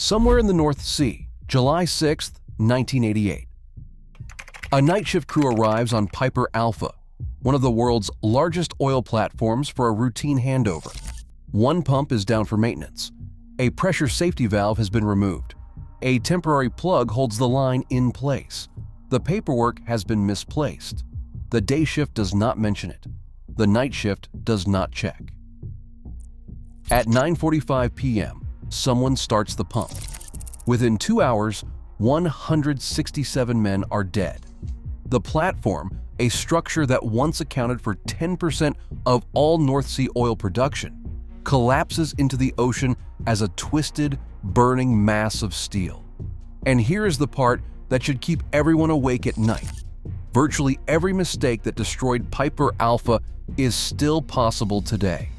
Somewhere in the North Sea, July 6, 1988. A night shift crew arrives on Piper Alpha, one of the world's largest oil platforms, for a routine handover. One pump is down for maintenance. A pressure safety valve has been removed. A temporary plug holds the line in place. The paperwork has been misplaced. The day shift does not mention it. The night shift does not check. At 9:45 p.m., someone starts the pump. Within 2 hours, 167 men are dead. The platform, a structure that once accounted for 10% of all North Sea oil production, collapses into the ocean as a twisted, burning mass of steel. And here is the part that should keep everyone awake at night. Virtually every mistake that destroyed Piper Alpha is still possible today.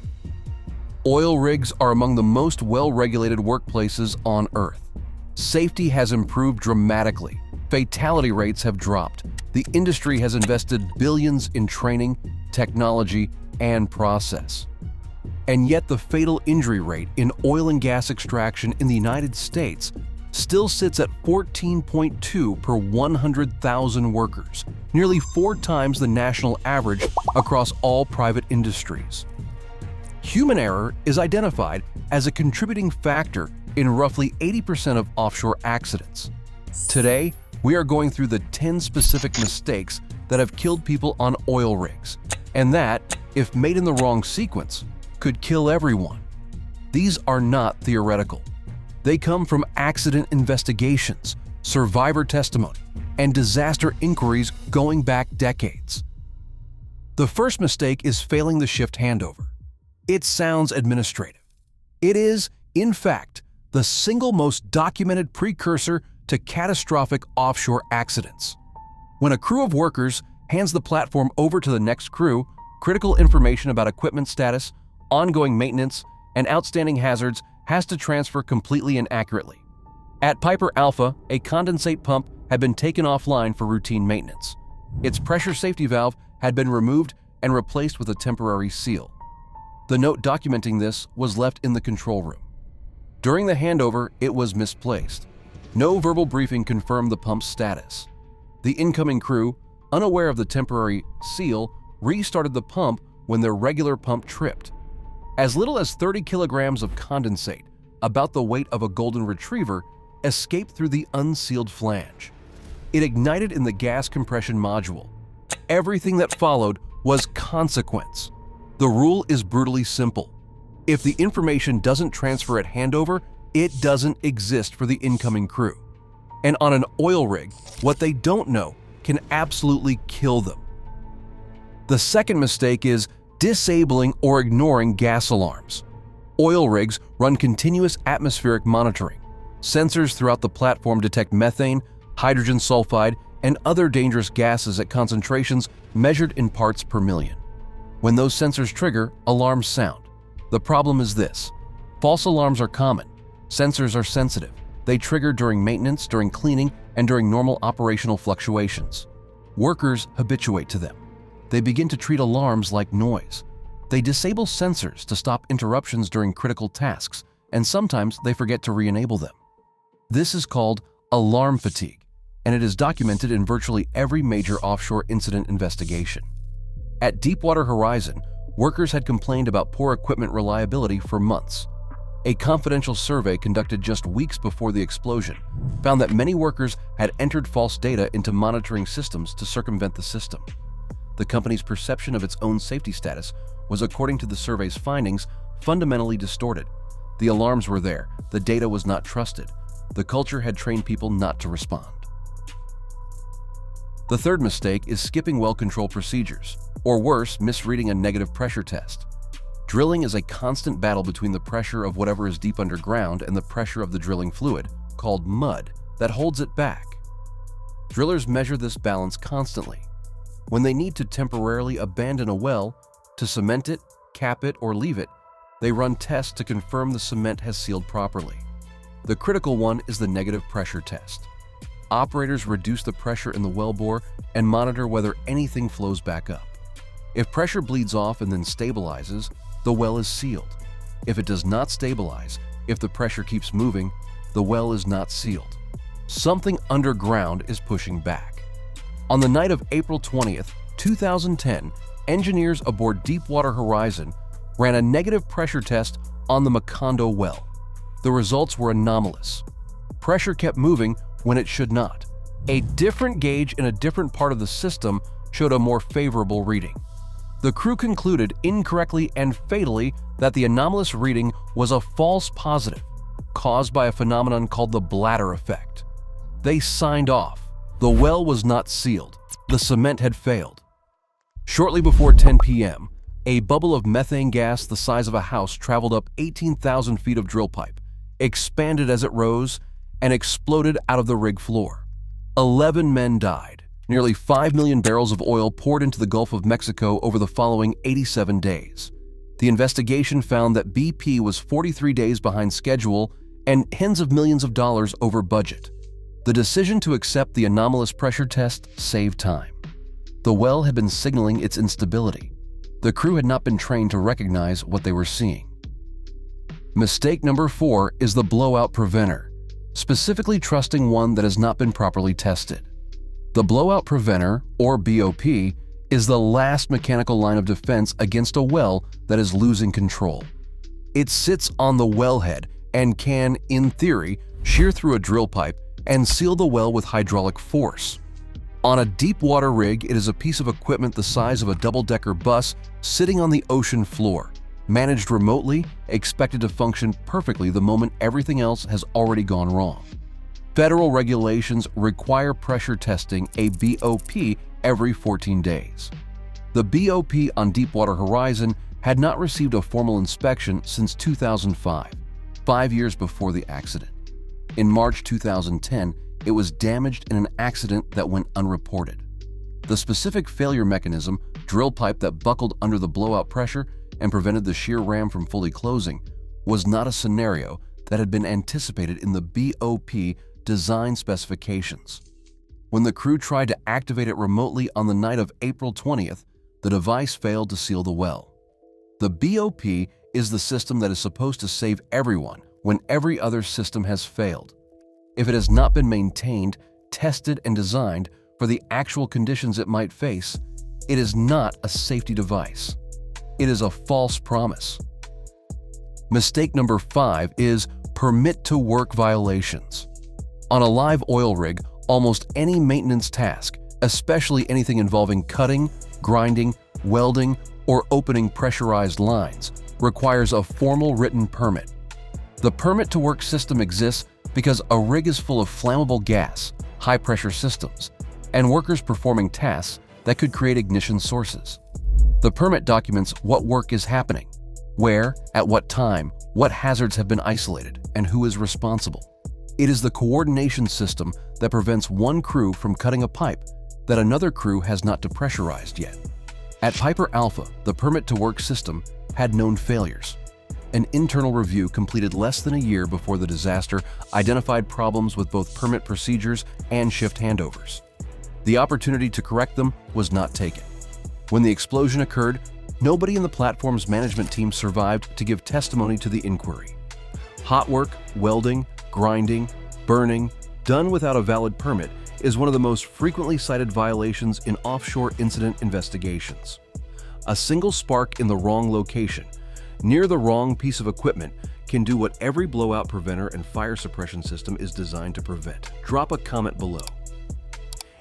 Oil rigs are among the most well-regulated workplaces on Earth. Safety has improved dramatically. Fatality rates have dropped. The industry has invested billions in training, technology, and process. And yet the fatal injury rate in oil and gas extraction in the United States still sits at 14.2 per 100,000 workers, nearly 4 times the national average across all private industries. Human error is identified as a contributing factor in roughly 80% of offshore accidents. Today, we are going through the 10 specific mistakes that have killed people on oil rigs, and that, if made in the wrong sequence, could kill everyone. These are not theoretical. They come from accident investigations, survivor testimony, and disaster inquiries going back decades. The first mistake is failing the shift handover. It sounds administrative. It is, in fact, the single most documented precursor to catastrophic offshore accidents. When a crew of workers hands the platform over to the next crew, critical information about equipment status, ongoing maintenance, and outstanding hazards has to transfer completely and accurately. At Piper Alpha, a condensate pump had been taken offline for routine maintenance. Its pressure safety valve had been removed and replaced with a temporary seal. The note documenting this was left in the control room. During the handover, it was misplaced. No verbal briefing confirmed the pump's status. The incoming crew, unaware of the temporary seal, restarted the pump when their regular pump tripped. As little as 30 kilograms of condensate, about the weight of a golden retriever, escaped through the unsealed flange. It ignited in the gas compression module. Everything that followed was consequence. The rule is brutally simple. If the information doesn't transfer at handover, it doesn't exist for the incoming crew. And on an oil rig, what they don't know can absolutely kill them. The second mistake is disabling or ignoring gas alarms. Oil rigs run continuous atmospheric monitoring. Sensors throughout the platform detect methane, hydrogen sulfide, and other dangerous gases at concentrations measured in parts per million. When those sensors trigger, alarms sound. The problem is this: false alarms are common. Sensors are sensitive. They trigger during maintenance, during cleaning, and during normal operational fluctuations. Workers habituate to them. They begin to treat alarms like noise. They disable sensors to stop interruptions during critical tasks, and sometimes they forget to re-enable them. This is called alarm fatigue, and it is documented in virtually every major offshore incident investigation. At Deepwater Horizon, workers had complained about poor equipment reliability for months. A confidential survey conducted just weeks before the explosion found that many workers had entered false data into monitoring systems to circumvent the system. The company's perception of its own safety status was, according to the survey's findings, fundamentally distorted. The alarms were there, the data was not trusted. The culture had trained people not to respond. The third mistake is skipping well control procedures, or worse, misreading a negative pressure test. Drilling is a constant battle between the pressure of whatever is deep underground and the pressure of the drilling fluid, called mud, that holds it back. Drillers measure this balance constantly. When they need to temporarily abandon a well, to cement it, cap it, or leave it, they run tests to confirm the cement has sealed properly. The critical one is the negative pressure test. Operators reduce the pressure in the wellbore and monitor whether anything flows back up. If pressure bleeds off and then stabilizes, the well is sealed. If it does not stabilize, if the pressure keeps moving, the well is not sealed. Something underground is pushing back. On the night of April 20th, 2010, engineers aboard Deepwater Horizon ran a negative pressure test on the Macondo well. The results were anomalous. Pressure kept moving when it should not. A different gauge in a different part of the system showed a more favorable reading. The crew concluded incorrectly and fatally that the anomalous reading was a false positive, caused by a phenomenon called the bladder effect. They signed off. The well was not sealed. The cement had failed. Shortly before 10 p.m., a bubble of methane gas the size of a house traveled up 18,000 feet of drill pipe, expanded as it rose, and exploded out of the rig floor. 11 men died. Nearly 5 million barrels of oil poured into the Gulf of Mexico over the following 87 days. The investigation found that BP was 43 days behind schedule and tens of millions of dollars over budget. The decision to accept the anomalous pressure test saved time. The well had been signaling its instability. The crew had not been trained to recognize what they were seeing. Mistake number 4 is the blowout preventer, specifically trusting one that has not been properly tested. The blowout preventer, or BOP, is the last mechanical line of defense against a well that is losing control. It sits on the wellhead and can, in theory, shear through a drill pipe and seal the well with hydraulic force. On a deep water rig, it is a piece of equipment the size of a double-decker bus sitting on the ocean floor, managed remotely, expected to function perfectly the moment everything else has already gone wrong. Federal regulations require pressure testing a BOP every 14 days. The BOP on Deepwater Horizon had not received a formal inspection since 2005, 5 years before the accident. In March 2010, it was damaged in an accident that went unreported. The specific failure mechanism, drill pipe that buckled under the blowout pressure and prevented the shear ram from fully closing, was not a scenario that had been anticipated in the BOP design specifications. When the crew tried to activate it remotely on the night of April 20th, the device failed to seal the well. The BOP is the system that is supposed to save everyone when every other system has failed. If it has not been maintained, tested, and designed for the actual conditions it might face, it is not a safety device. It is a false promise. Mistake number 5 is permit to work violations. On a live oil rig, almost any maintenance task, especially anything involving cutting, grinding, welding, or opening pressurized lines, requires a formal written permit. The permit to work system exists because a rig is full of flammable gas, high-pressure systems, and workers performing tasks that could create ignition sources. The permit documents what work is happening, where, at what time, what hazards have been isolated, and who is responsible. It is the coordination system that prevents one crew from cutting a pipe that another crew has not depressurized yet. At Piper Alpha, the permit to work system had known failures. An internal review completed less than a year before the disaster identified problems with both permit procedures and shift handovers. The opportunity to correct them was not taken. When the explosion occurred, nobody in the platform's management team survived to give testimony to the inquiry. Hot work, welding, grinding, burning, done without a valid permit is one of the most frequently cited violations in offshore incident investigations. A single spark in the wrong location, near the wrong piece of equipment, can do what every blowout preventer and fire suppression system is designed to prevent. Drop a comment below.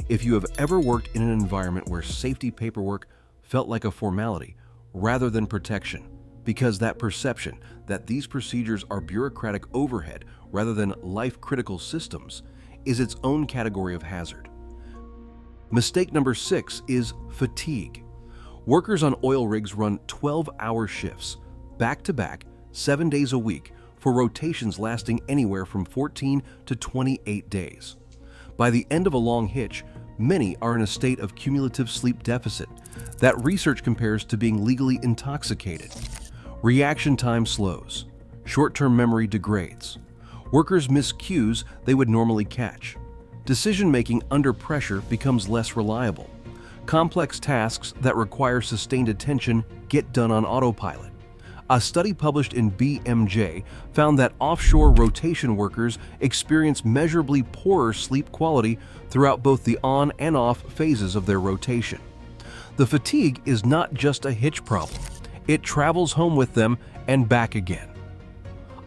If you have ever worked in an environment where safety paperwork felt like a formality rather than protection, because that perception that these procedures are bureaucratic overhead rather than life-critical systems is its own category of hazard. Mistake number 6 is fatigue. Workers on oil rigs run 12-hour shifts, back-to-back, 7 days a week, for rotations lasting anywhere from 14 to 28 days. By the end of a long hitch, many are in a state of cumulative sleep deficit that research compares to being legally intoxicated. Reaction time slows. Short-term memory degrades. Workers miss cues they would normally catch. Decision-making under pressure becomes less reliable. Complex tasks that require sustained attention get done on autopilot. A study published in BMJ found that offshore rotation workers experience measurably poorer sleep quality throughout both the on and off phases of their rotation. The fatigue is not just a hitch problem. It travels home with them and back again.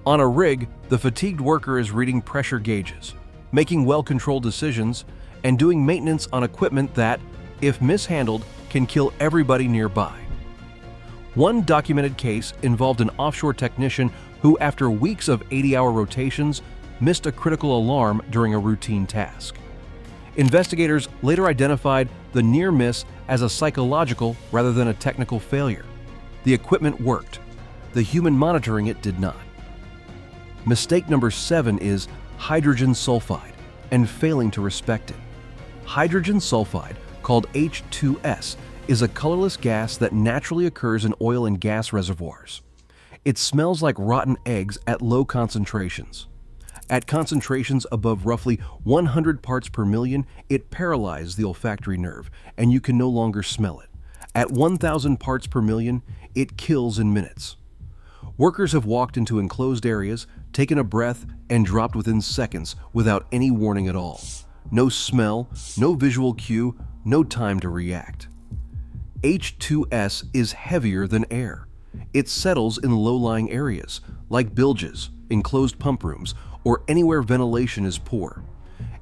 On a rig, the fatigued worker is reading pressure gauges, making well-controlled decisions, and doing maintenance on equipment that, if mishandled, can kill everybody nearby. One documented case involved an offshore technician who, after weeks of 80-hour rotations, missed a critical alarm during a routine task. Investigators later identified the near miss as a psychological rather than a technical failure. The equipment worked. The human monitoring it did not. Mistake number 7 is hydrogen sulfide and failing to respect it. Hydrogen sulfide, called H2S, is a colorless gas that naturally occurs in oil and gas reservoirs. It smells like rotten eggs at low concentrations. At concentrations above roughly 100 parts per million, it paralyzes the olfactory nerve, and you can no longer smell it. At 1,000 parts per million, it kills in minutes. Workers have walked into enclosed areas, taken a breath, and dropped within seconds without any warning at all. No smell, no visual cue, no time to react. H2S is heavier than air. It settles in low-lying areas, like bilges, enclosed pump rooms, or anywhere ventilation is poor.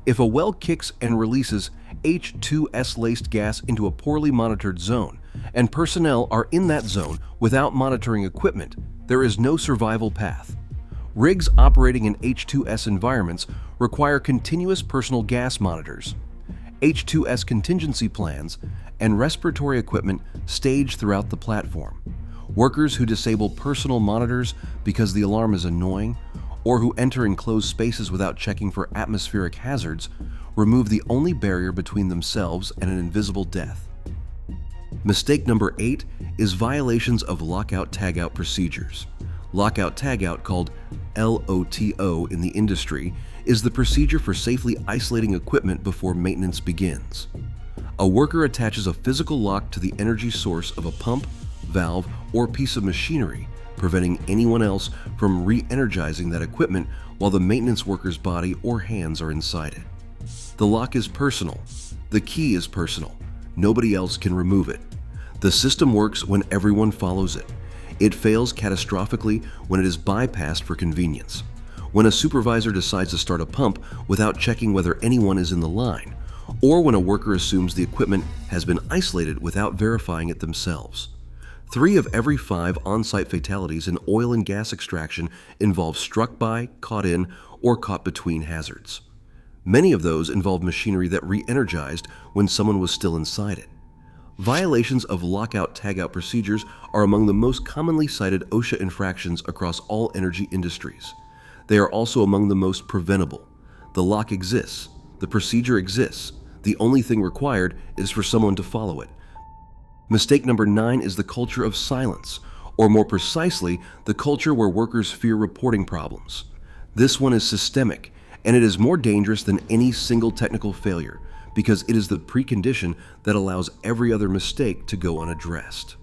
If a well kicks and releases H2S-laced gas into a poorly monitored zone, and personnel are in that zone without monitoring equipment, there is no survival path. Rigs operating in H2S environments require continuous personal gas monitors, H2S contingency plans, and respiratory equipment staged throughout the platform. Workers who disable personal monitors because the alarm is annoying, or who enter enclosed spaces without checking for atmospheric hazards, remove the only barrier between themselves and an invisible death. Mistake number 8 is violations of lockout tagout procedures. Lockout tagout, called LOTO in the industry, is the procedure for safely isolating equipment before maintenance begins. A worker attaches a physical lock to the energy source of a pump, valve, or piece of machinery, preventing anyone else from re-energizing that equipment while the maintenance worker's body or hands are inside it. The lock is personal. The key is personal. Nobody else can remove it. The system works when everyone follows it. It fails catastrophically when it is bypassed for convenience. When a supervisor decides to start a pump without checking whether anyone is in the line, or when a worker assumes the equipment has been isolated without verifying it themselves. 3 of every 5 on-site fatalities in oil and gas extraction involve struck by, caught in, or caught between hazards. Many of those involve machinery that re-energized when someone was still inside it. Violations of lockout-tagout procedures are among the most commonly cited OSHA infractions across all energy industries. They are also among the most preventable. The lock exists. The procedure exists. The only thing required is for someone to follow it. Mistake number 9 is the culture of silence, or more precisely, the culture where workers fear reporting problems. This one is systemic, and it is more dangerous than any single technical failure because it is the precondition that allows every other mistake to go unaddressed.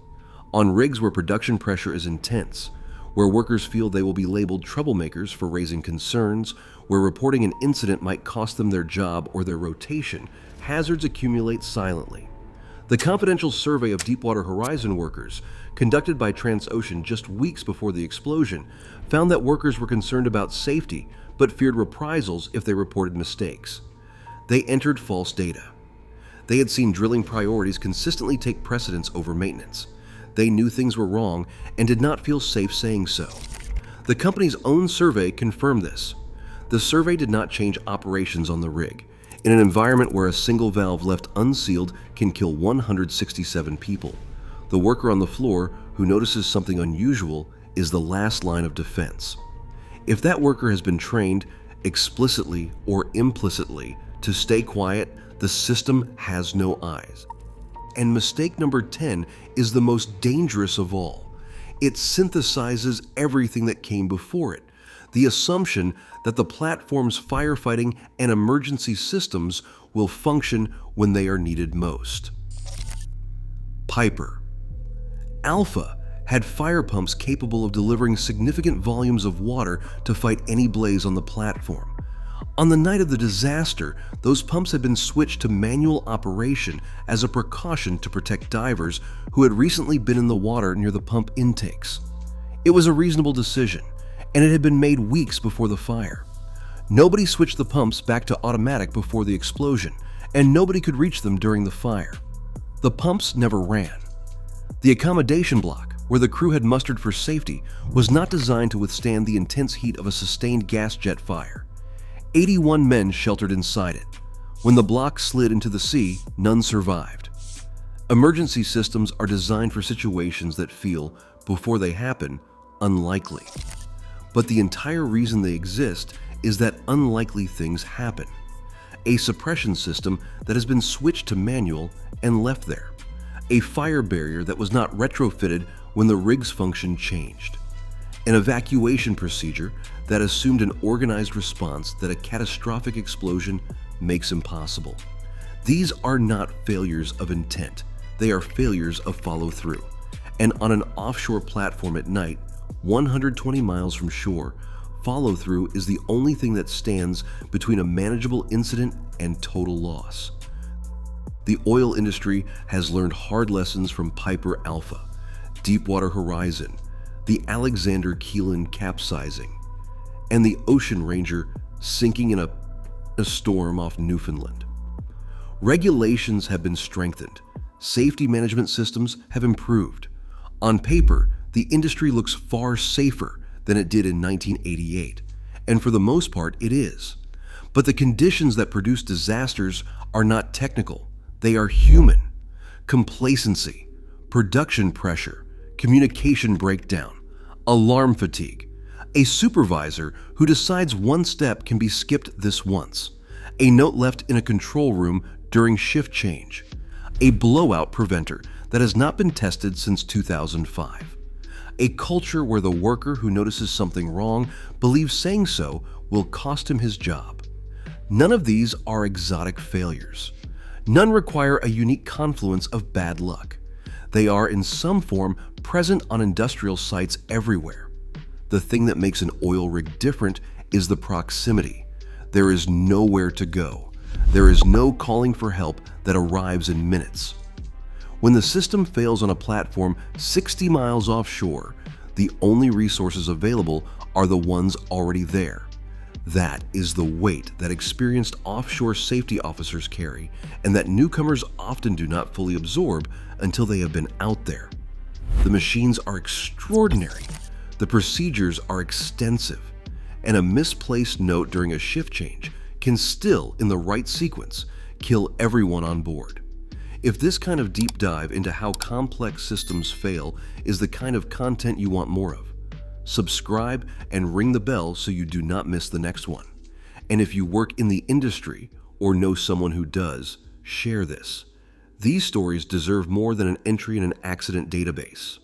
On rigs where production pressure is intense, where workers feel they will be labeled troublemakers for raising concerns, where reporting an incident might cost them their job or their rotation, hazards accumulate silently. The confidential survey of Deepwater Horizon workers, conducted by Transocean just weeks before the explosion, found that workers were concerned about safety but feared reprisals if they reported mistakes. They entered false data. They had seen drilling priorities consistently take precedence over maintenance. They knew things were wrong and did not feel safe saying so. The company's own survey confirmed this. The survey did not change operations on the rig, in an environment where a single valve left unsealed can kill 167 people. The worker on the floor who notices something unusual is the last line of defense. If that worker has been trained, explicitly or implicitly, to stay quiet, the system has no eyes. And mistake number 10 is the most dangerous of all. It synthesizes everything that came before it. The assumption that the platform's firefighting and emergency systems will function when they are needed most. Piper. Alpha had fire pumps capable of delivering significant volumes of water to fight any blaze on the platform. On the night of the disaster, those pumps had been switched to manual operation as a precaution to protect divers who had recently been in the water near the pump intakes. It was a reasonable decision, and it had been made weeks before the fire. Nobody switched the pumps back to automatic before the explosion, and nobody could reach them during the fire. The pumps never ran. The accommodation block, where the crew had mustered for safety, was not designed to withstand the intense heat of a sustained gas jet fire. 81 men sheltered inside it. When the block slid into the sea, none survived. Emergency systems are designed for situations that feel, before they happen, unlikely. But the entire reason they exist is that unlikely things happen. A suppression system that has been switched to manual and left there. A fire barrier that was not retrofitted when the rig's function changed. An evacuation procedure that assumed an organized response that a catastrophic explosion makes impossible. These are not failures of intent, they are failures of follow-through. And on an offshore platform at night, 120 miles from shore, follow-through is the only thing that stands between a manageable incident and total loss. The oil industry has learned hard lessons from Piper Alpha, Deepwater Horizon, the Alexander Keelan capsizing, and the Ocean Ranger sinking in a storm off Newfoundland. Regulations have been strengthened. Safety management systems have improved. On paper, the industry looks far safer than it did in 1988, and for the most part it is. But the conditions that produce disasters are not technical, they are human. Complacency, production pressure, communication breakdown, alarm fatigue, a supervisor who decides one step can be skipped this once, a note left in a control room during shift change, a blowout preventer that has not been tested since 2005, a culture where the worker who notices something wrong believes saying so will cost him his job. None of these are exotic failures. None require a unique confluence of bad luck. They are in some form present on industrial sites everywhere. The thing that makes an oil rig different is the proximity. There is nowhere to go. There is no calling for help that arrives in minutes. When the system fails on a platform 60 miles offshore, the only resources available are the ones already there. That is the weight that experienced offshore safety officers carry and that newcomers often do not fully absorb until they have been out there. The machines are extraordinary. The procedures are extensive. And a misplaced note during a shift change can still, in the right sequence, kill everyone on board. If this kind of deep dive into how complex systems fail is the kind of content you want more of, subscribe and ring the bell so you do not miss the next one. And if you work in the industry or know someone who does, share this. These stories deserve more than an entry in an accident database.